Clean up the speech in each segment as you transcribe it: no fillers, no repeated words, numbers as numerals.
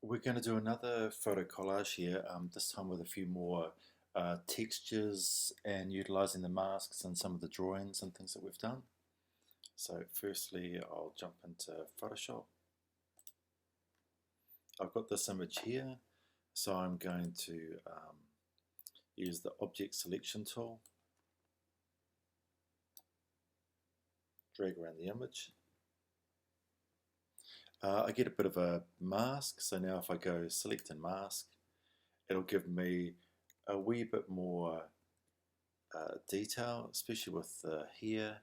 We're going to do another photo collage here, this time with a few more textures and utilizing the masks and some of the drawings and things that we've done. So firstly, I'll jump into Photoshop. I've got this image here, so I'm going to use the object selection tool, drag around the image. I get a bit of a mask, so now if I go select and mask, it'll give me a wee bit more detail, especially with the hair.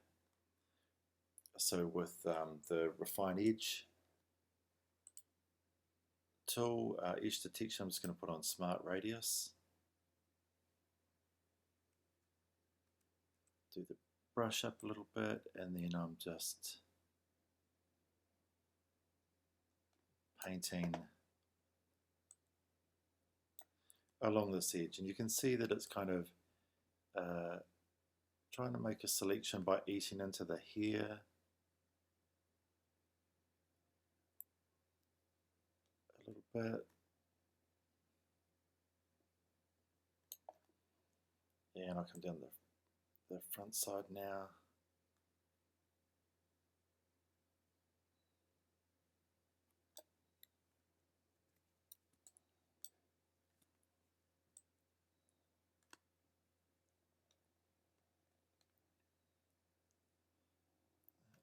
So with the refine edge tool, edge detection, I'm just going to put on smart radius. Do the brush up a little bit, and then I'm just painting along this edge, and you can see that it's kind of trying to make a selection by eating into the hair a little bit. Yeah, and I'll come down the front side now.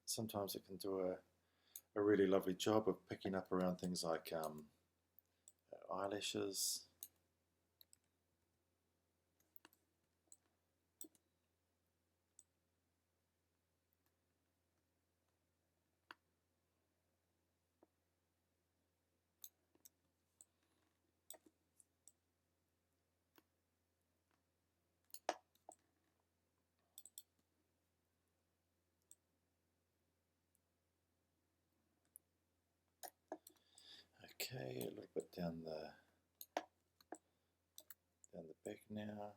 Sometimes it can do a really lovely job of picking up around things like eyelashes. Okay, a little bit down the back now.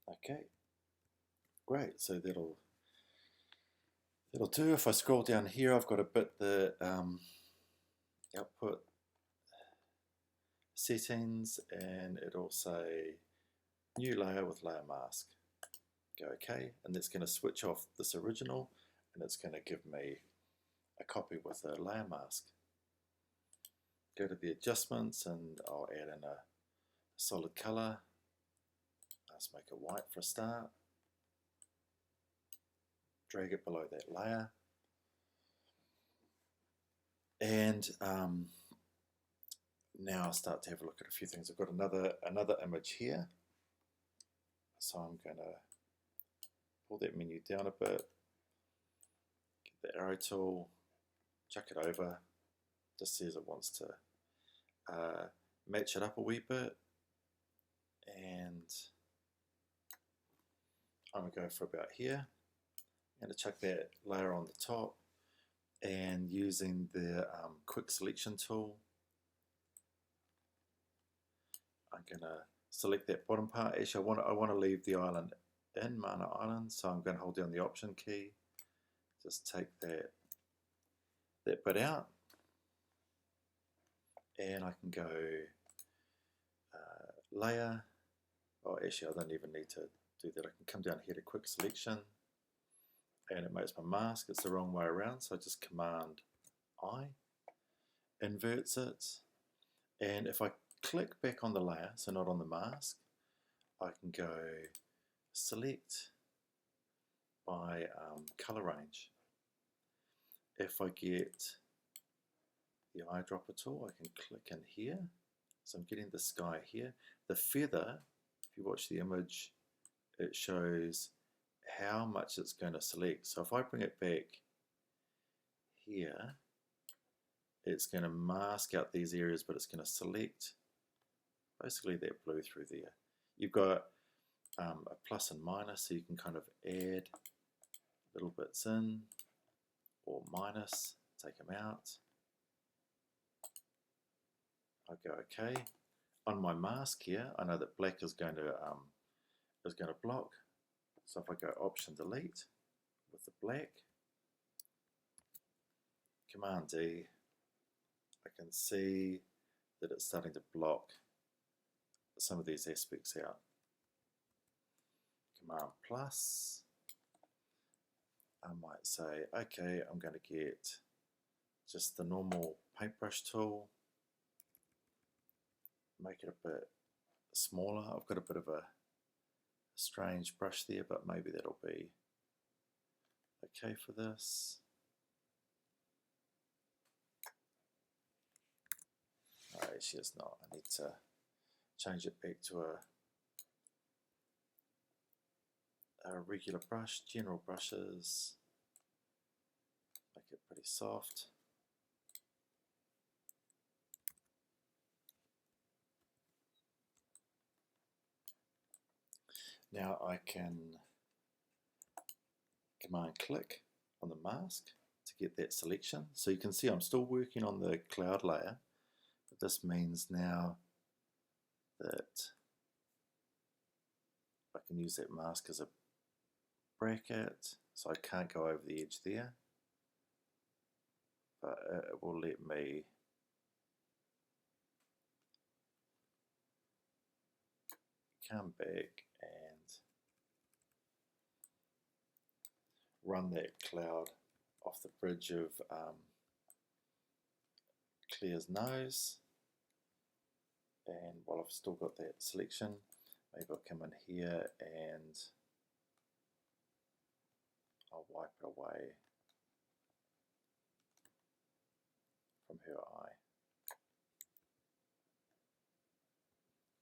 Okay, great. So that'll do. If I scroll down here, I've got a bit the output settings, and it'll say new layer with layer mask. Go OK, and that's going to switch off this original, and it's going to give me a copy with a layer mask. Go to the adjustments, and I'll add in a solid color. Let's make it white for a start. Drag it below that layer, and now I'll start to have a look at a few things. I've got another image here, so I'm going to pull that menu down a bit, get the arrow tool, chuck it over, just says it wants to match it up a wee bit, and I'm going to go for about here. I'm going to chuck that layer on the top, and using the quick selection tool, I'm going to select that bottom part. Actually, I want to leave the island in Mana Island, so I'm going to hold down the Option key, just take that bit out, and I can go layer. Oh, actually, I don't even need to do that. I can come down here to quick selection, and it makes my mask. It's the wrong way around, so I just Command I, inverts it, and if I click back on the layer, so not on the mask, I can go select by color range. If I get the eyedropper tool, I can click in here, so I'm getting the sky here. The feather, if you watch the image, it shows how much it's going to select. So if I bring it back here, it's going to mask out these areas, but it's going to select basically that blue through there. You've got a plus and minus, so you can kind of add little bits in or minus, take them out. I go OK. On my mask here, I know that black is going to block. So if I go Option Delete with the black, Command D, I can see that it's starting to block some of these aspects out. Command plus, I might say, okay, I'm going to get just the normal paintbrush tool, make it a bit smaller. I've got a bit of a strange brush there, but maybe that'll be okay for this. No, actually it's not. I need to change it back to a regular brush, general brushes, make it pretty soft. Now I can Command click on the mask to get that selection. So you can see I'm still working on the cloud layer, but this means now that I can use that mask as a bracket, so I can't go over the edge there, but it will let me come back and run that cloud off the bridge of Claire's nose, and while I've still got that selection, maybe I'll come in here and I'll wipe it away from her eye.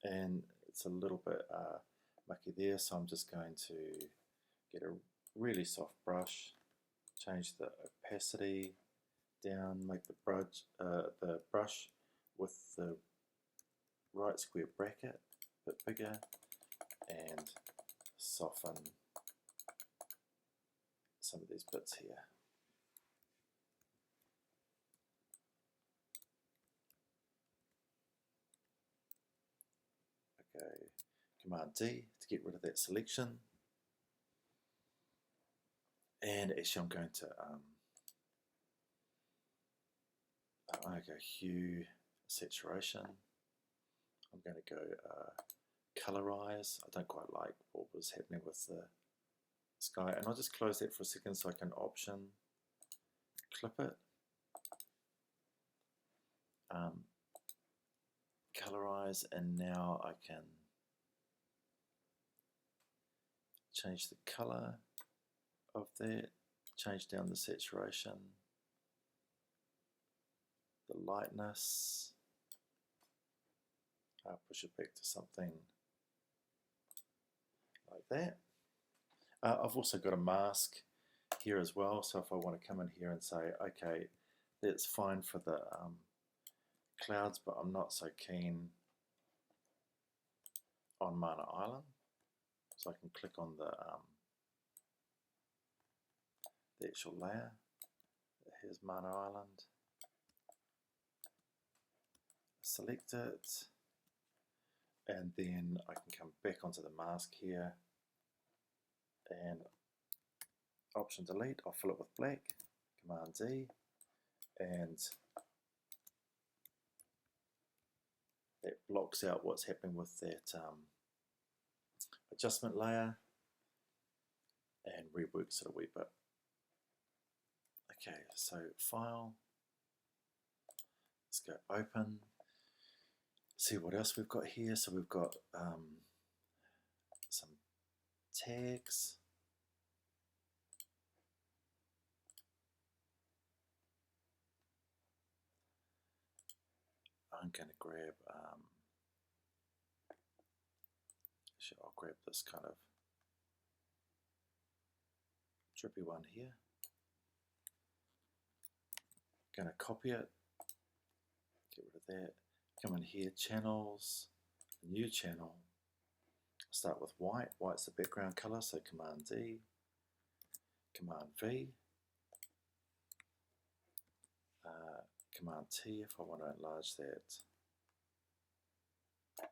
And it's a little bit mucky there, so I'm just going to get a really soft brush, change the opacity down, make the brush with the right square bracket a bit bigger, and soften some of these bits here. Okay, Command D to get rid of that selection. And actually I'm going to go hue, saturation. I'm going to go colorize. I don't quite like what was happening with the sky, and I'll just close that for a second so I can Option clip it. Colorize, and now I can change the color of that, change down the saturation, the lightness. I'll push it back to something like that. I've also got a mask here as well, so if I want to come in here and say, okay, that's fine for the clouds, but I'm not so keen on Mana Island, so I can click on the actual layer. Here's Mana Island, select it, and then I can come back onto the mask here and Option Delete. I'll fill it with black, Command D, and that blocks out what's happening with that adjustment layer and reworks it a wee bit. Okay, so File, let's go Open, see what else we've got here. So we've got some tags. I'm going to grab, actually I'll grab this kind of drippy one here. Going to copy it, get rid of that, come in here, channels, new channel, start with white. White's the background color, so Command D, Command V, Command T if I want to enlarge that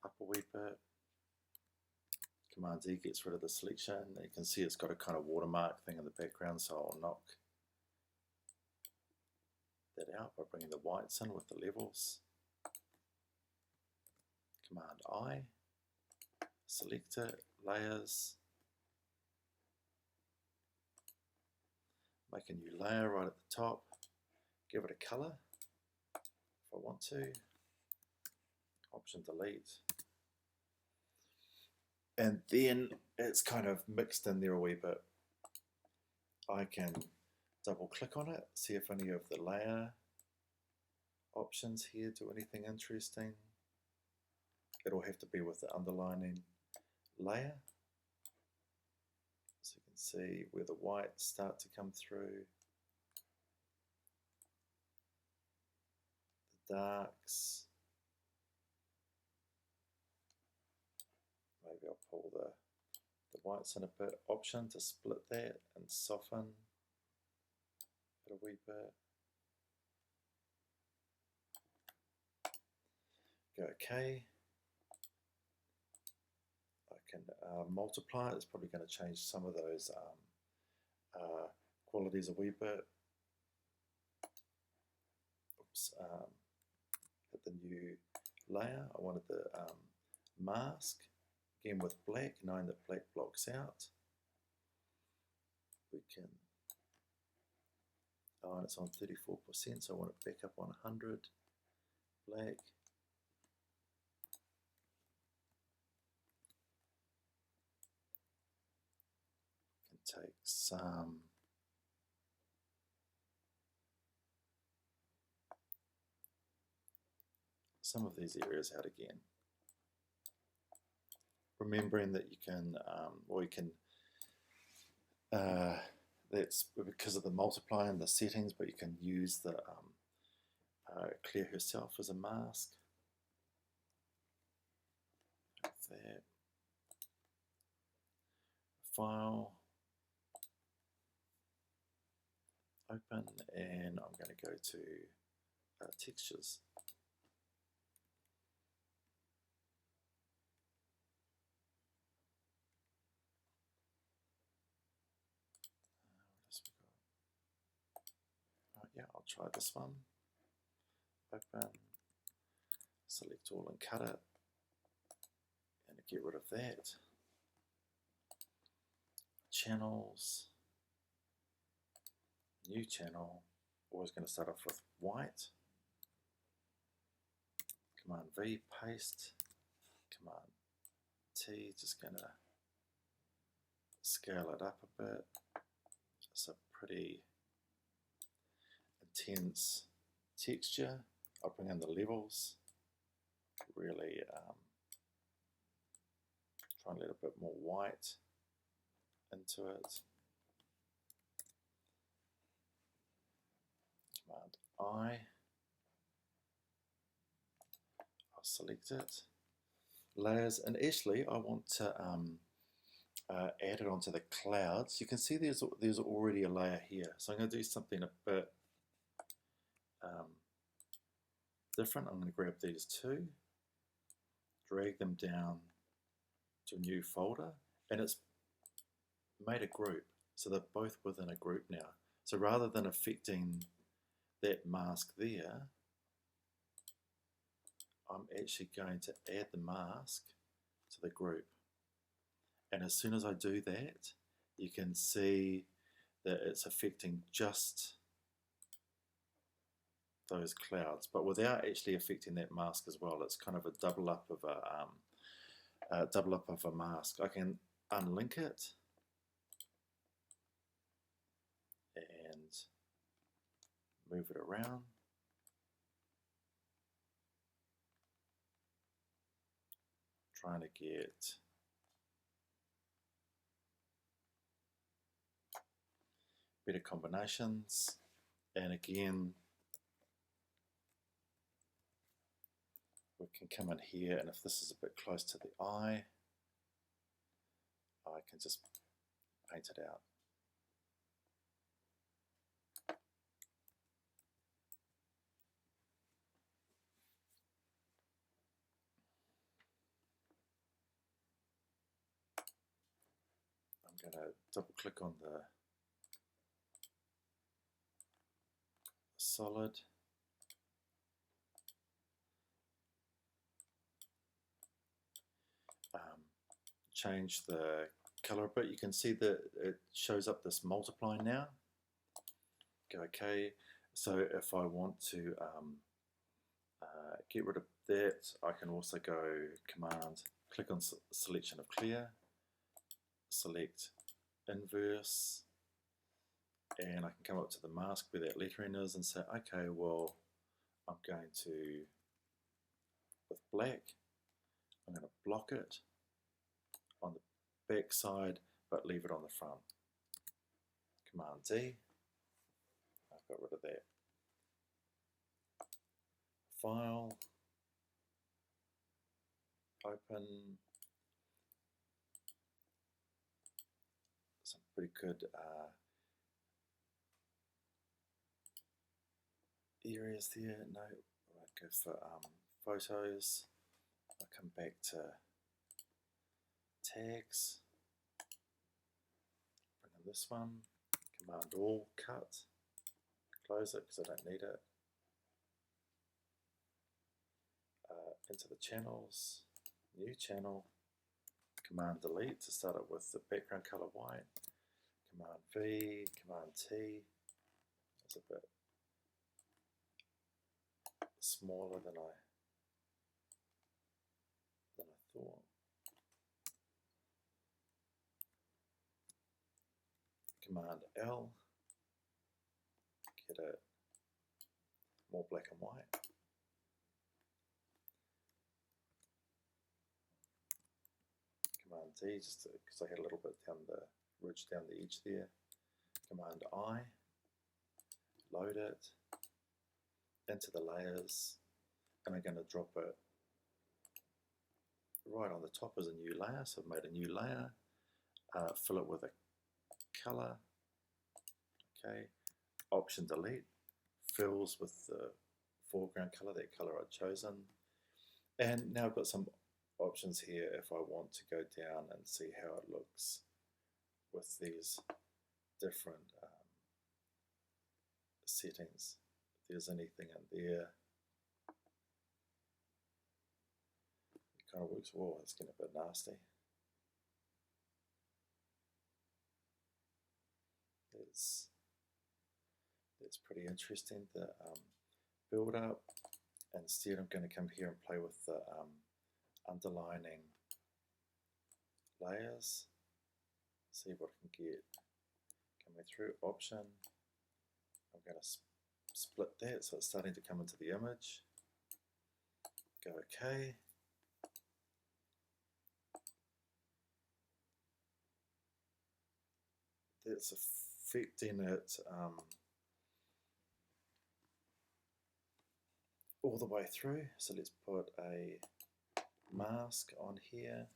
up a wee bit. Command D gets rid of the selection. You can see it's got a kind of watermark thing in the background, so I'll knock that out by bringing the whites in with the levels. Command I, select it, layers, make a new layer right at the top, give it a color if I want to, Option delete, and then it's kind of mixed in there a wee bit. I can double click on it, see if any of the layer options here do anything interesting. It'll have to be with the underlining layer. So you can see where the whites start to come through, the darks. Maybe I'll pull the whites in a bit. Option to split that and soften it a wee bit. Go OK. I can multiply. It's probably going to change some of those qualities a wee bit. Oops. Hit the new layer. I wanted the mask. Again with black, knowing that black blocks out. We can, and it's on 34%, so I want it back up on 100. Black. Can take some of these areas out again. Remembering that you can, that's because of the multiply and the settings, but you can use the clear herself as a mask. That. File, open, and I'm going to go to textures. Yeah, I'll try this one. Open, select all and cut it, and get rid of that. Channels, new channel, always going to start off with white. Command V, paste. Command T, just going to scale it up a bit. It's a pretty intense texture. I'll bring in the levels, really try and let a bit more white into it. Command I, I'll select it. Layers, and actually I want to add it onto the clouds. You can see there's already a layer here, so I'm going to do something a bit different. I'm going to grab these two, drag them down to a new folder, and it's made a group, so they're both within a group now. So rather than affecting that mask there, I'm actually going to add the mask to the group. And as soon as I do that, you can see that it's affecting just those clouds, but without actually affecting that mask as well. It's kind of a double up of a mask. I can unlink it and move it around. Trying to get better combinations, and again we can come in here, and if this is a bit close to the eye, I can just paint it out. going to double click on the solid. Change the color a bit. You can see that it shows up this multiply now. Go OK. So if I want to get rid of that, I can also go Command, click on selection of clear, select inverse, and I can come up to the mask where that lettering is and say, okay, well, I'm going to, with black, I'm going to block it on the back side, but leave it on the front. Command D, I've got rid of that. File, open, some pretty good areas there. No, I'll go for photos. I'll come back to tags, bring in this one, Command All, cut, close it because I don't need it. Into the channels, new channel, Command Delete to start it with the background color white, Command V, Command T. It's a bit smaller than I thought. Command L, get it more black and white. Command D, just because I had a little bit down the ridge down the edge there. Command I, load it into the layers, and I'm going to drop it right on the top as a new layer. So I've made a new layer, fill it with a color, okay, Option Delete, fills with the foreground color, that color I've chosen. And now I've got some options here if I want to go down and see how it looks with these different settings. If there's anything in there, it kind of works. Whoa, it's getting a bit nasty. That's pretty interesting, the build up. Instead I'm going to come here and play with the underlining layers, see what I can get coming through. Option, I'm going to split that so it's starting to come into the image. Go OK. That's affecting it all the way through. So let's put a mask on here.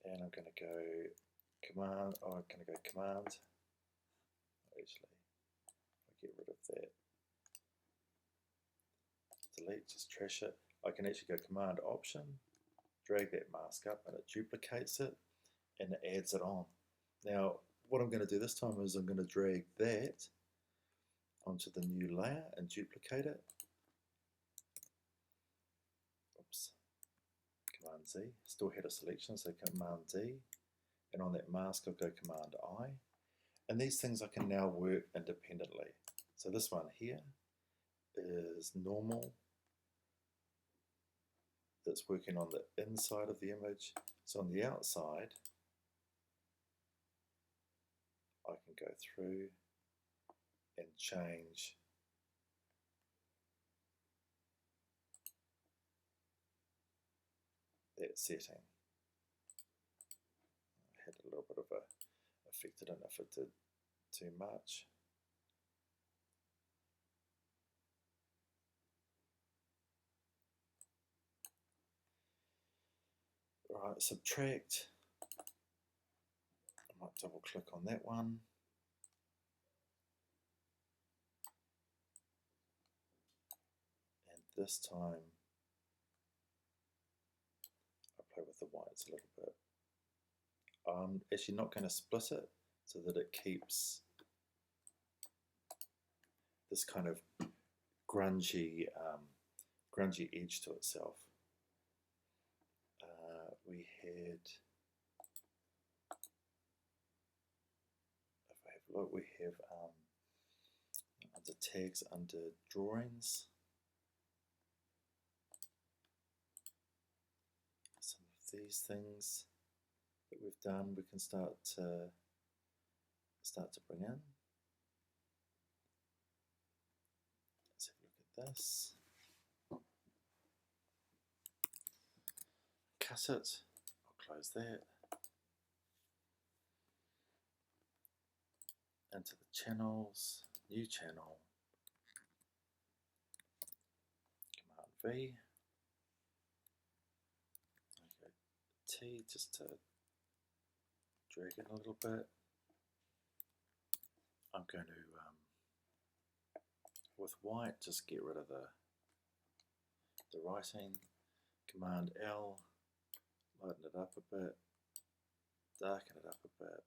And I'm going to go Command, I'm going to go Command. Actually, I'll get rid of that. Delete, just trash it. I can actually go Command Option, drag that mask up, and it duplicates it and it adds it on. Now, what I'm going to do this time is I'm going to drag that onto the new layer and duplicate it. Oops. Command Z. Still had a selection, so Command D. And on that mask, I'll go Command I. And these things I can now work independently. So this one here is normal. That's working on the inside of the image. So on the outside, I can go through and change that setting. I had a little bit of a effect. I don't know if it did too much. Right, subtract. I might double click on that one. And this time the whites a little bit. I'm actually not going to split it so that it keeps this kind of grungy edge to itself. We had, if I have a look, we have under tags, under drawings, some of these things that we've done we can start to bring in. Let's have a look at this. Cut it, I'll close that. Into the channels, new channel, Command V, okay, T just to drag it a little bit. I'm going to, with white, just get rid of the writing, Command L, lighten it up a bit, darken it up a bit.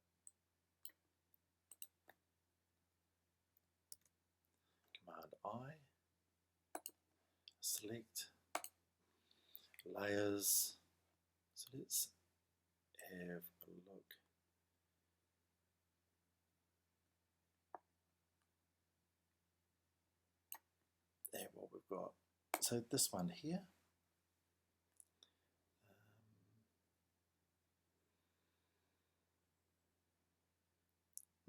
Command I, select, layers, so let's have a look. At what we've got. So this one here,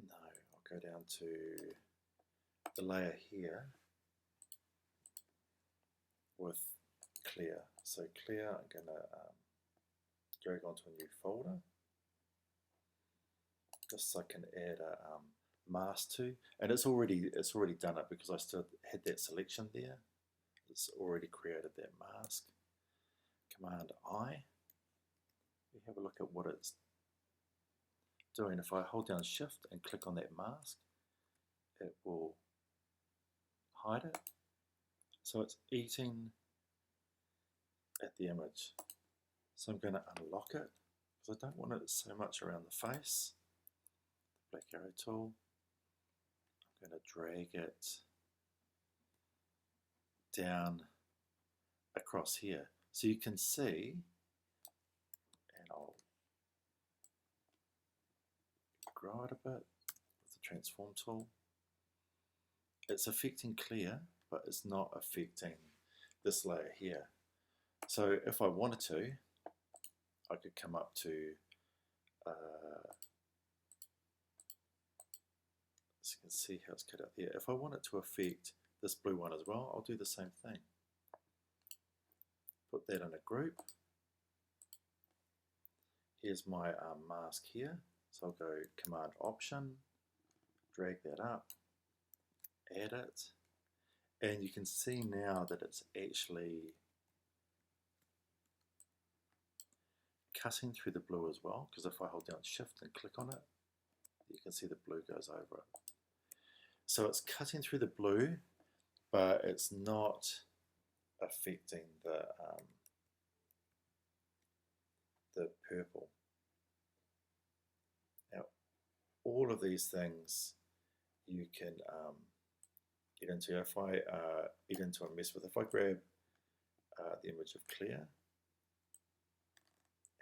no, I'll go down to the layer here with clear. So clear, I'm going to drag onto a new folder, just so I can add a mask to, and it's already done it because I still had that selection there. It's already created that mask. Command I. We have a look at what it's doing. If I hold down Shift and click on that mask, it will hide it. So it's eating at the image. So I'm going to unlock it because I don't want it so much around the face. Black arrow tool. I'm going to drag it down across here so you can see, and I'll grow it a bit with the transform tool. It's affecting clear, but it's not affecting this layer here. So if I wanted to, I could come up to so you can see how it's cut out there. If I want it to affect this blue one as well, I'll do the same thing. Put that in a group. Here's my mask here. So I'll go Command Option, drag that up, add it, and you can see now that it's actually cutting through the blue as well, because if I hold down Shift and click on it, you can see the blue goes over it. So it's cutting through the blue, but it's not affecting the purple. Now, all of these things you can get into. If I get into a mess with, if I grab the image of clear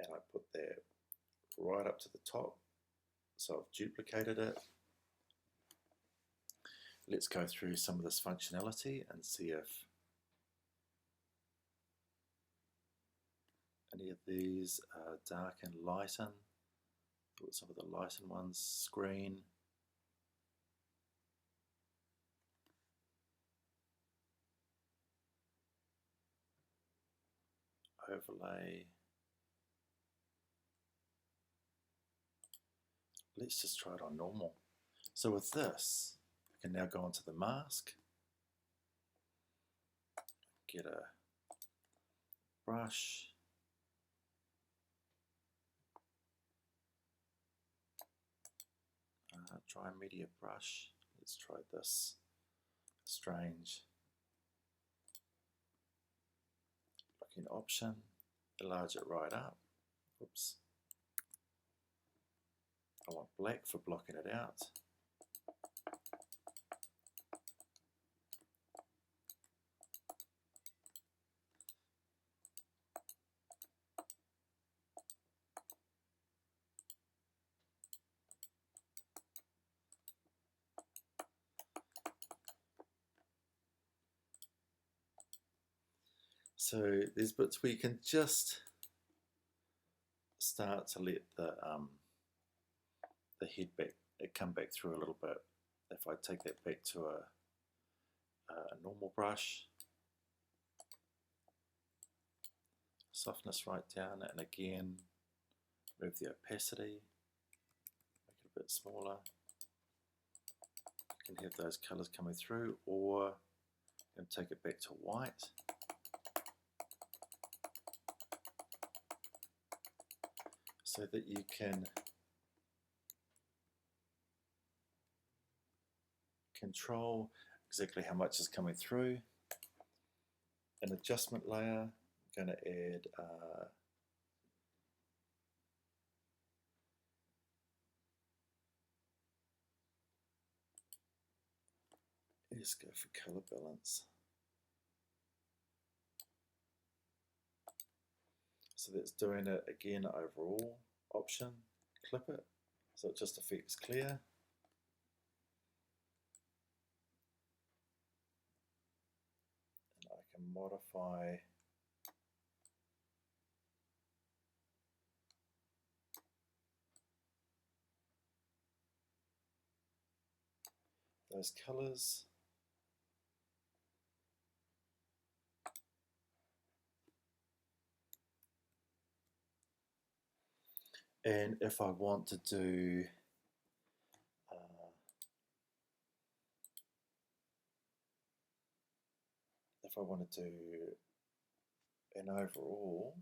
and I put that right up to the top, so I've duplicated it. Let's go through some of this functionality and see if any of these darken, lighten. Some of the lighten ones, screen. Overlay. Let's just try it on normal. So with this, I can now go onto the mask, get a brush, try media brush. Let's try this strange looking option, enlarge it right up. Oops. I want black for blocking it out. So there's bits where you can just start to let the head back, it come back through a little bit. If I take that back to a normal brush, softness right down, and again move the opacity, make it a bit smaller. You can have those colours coming through, or you can take it back to white. So that you can control exactly how much is coming through. An adjustment layer, I'm going to add let's go for color balance. So that's doing it again overall. Option, clip it, so it just affects clear. And I can modify those colors. And if I want to do an overall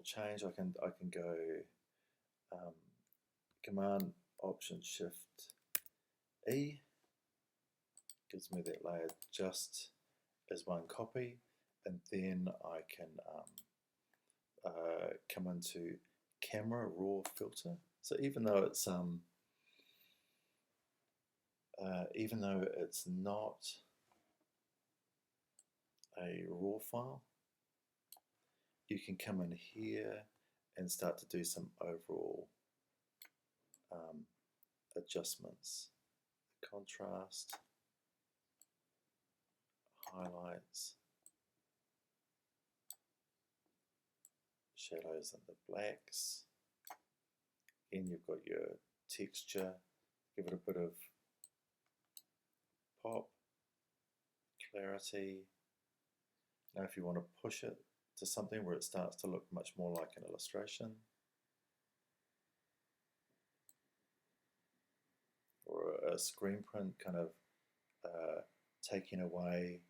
change, I can go Command Option Shift E, gives me that layer just as one copy, and then I can come into Camera Raw Filter. So even though it's not a raw file, you can come in here and start to do some overall adjustments, contrast, highlights, shadows and the blacks. Then you've got your texture, give it a bit of pop, clarity. Now if you want to push it to something where it starts to look much more like an illustration, or a screen print, kind of taking away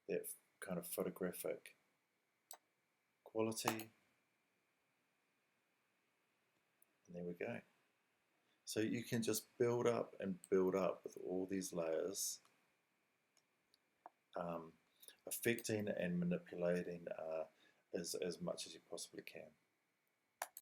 that kind of photographic quality. And there we go. So you can just build up and build up with all these layers, affecting and manipulating as much as you possibly can.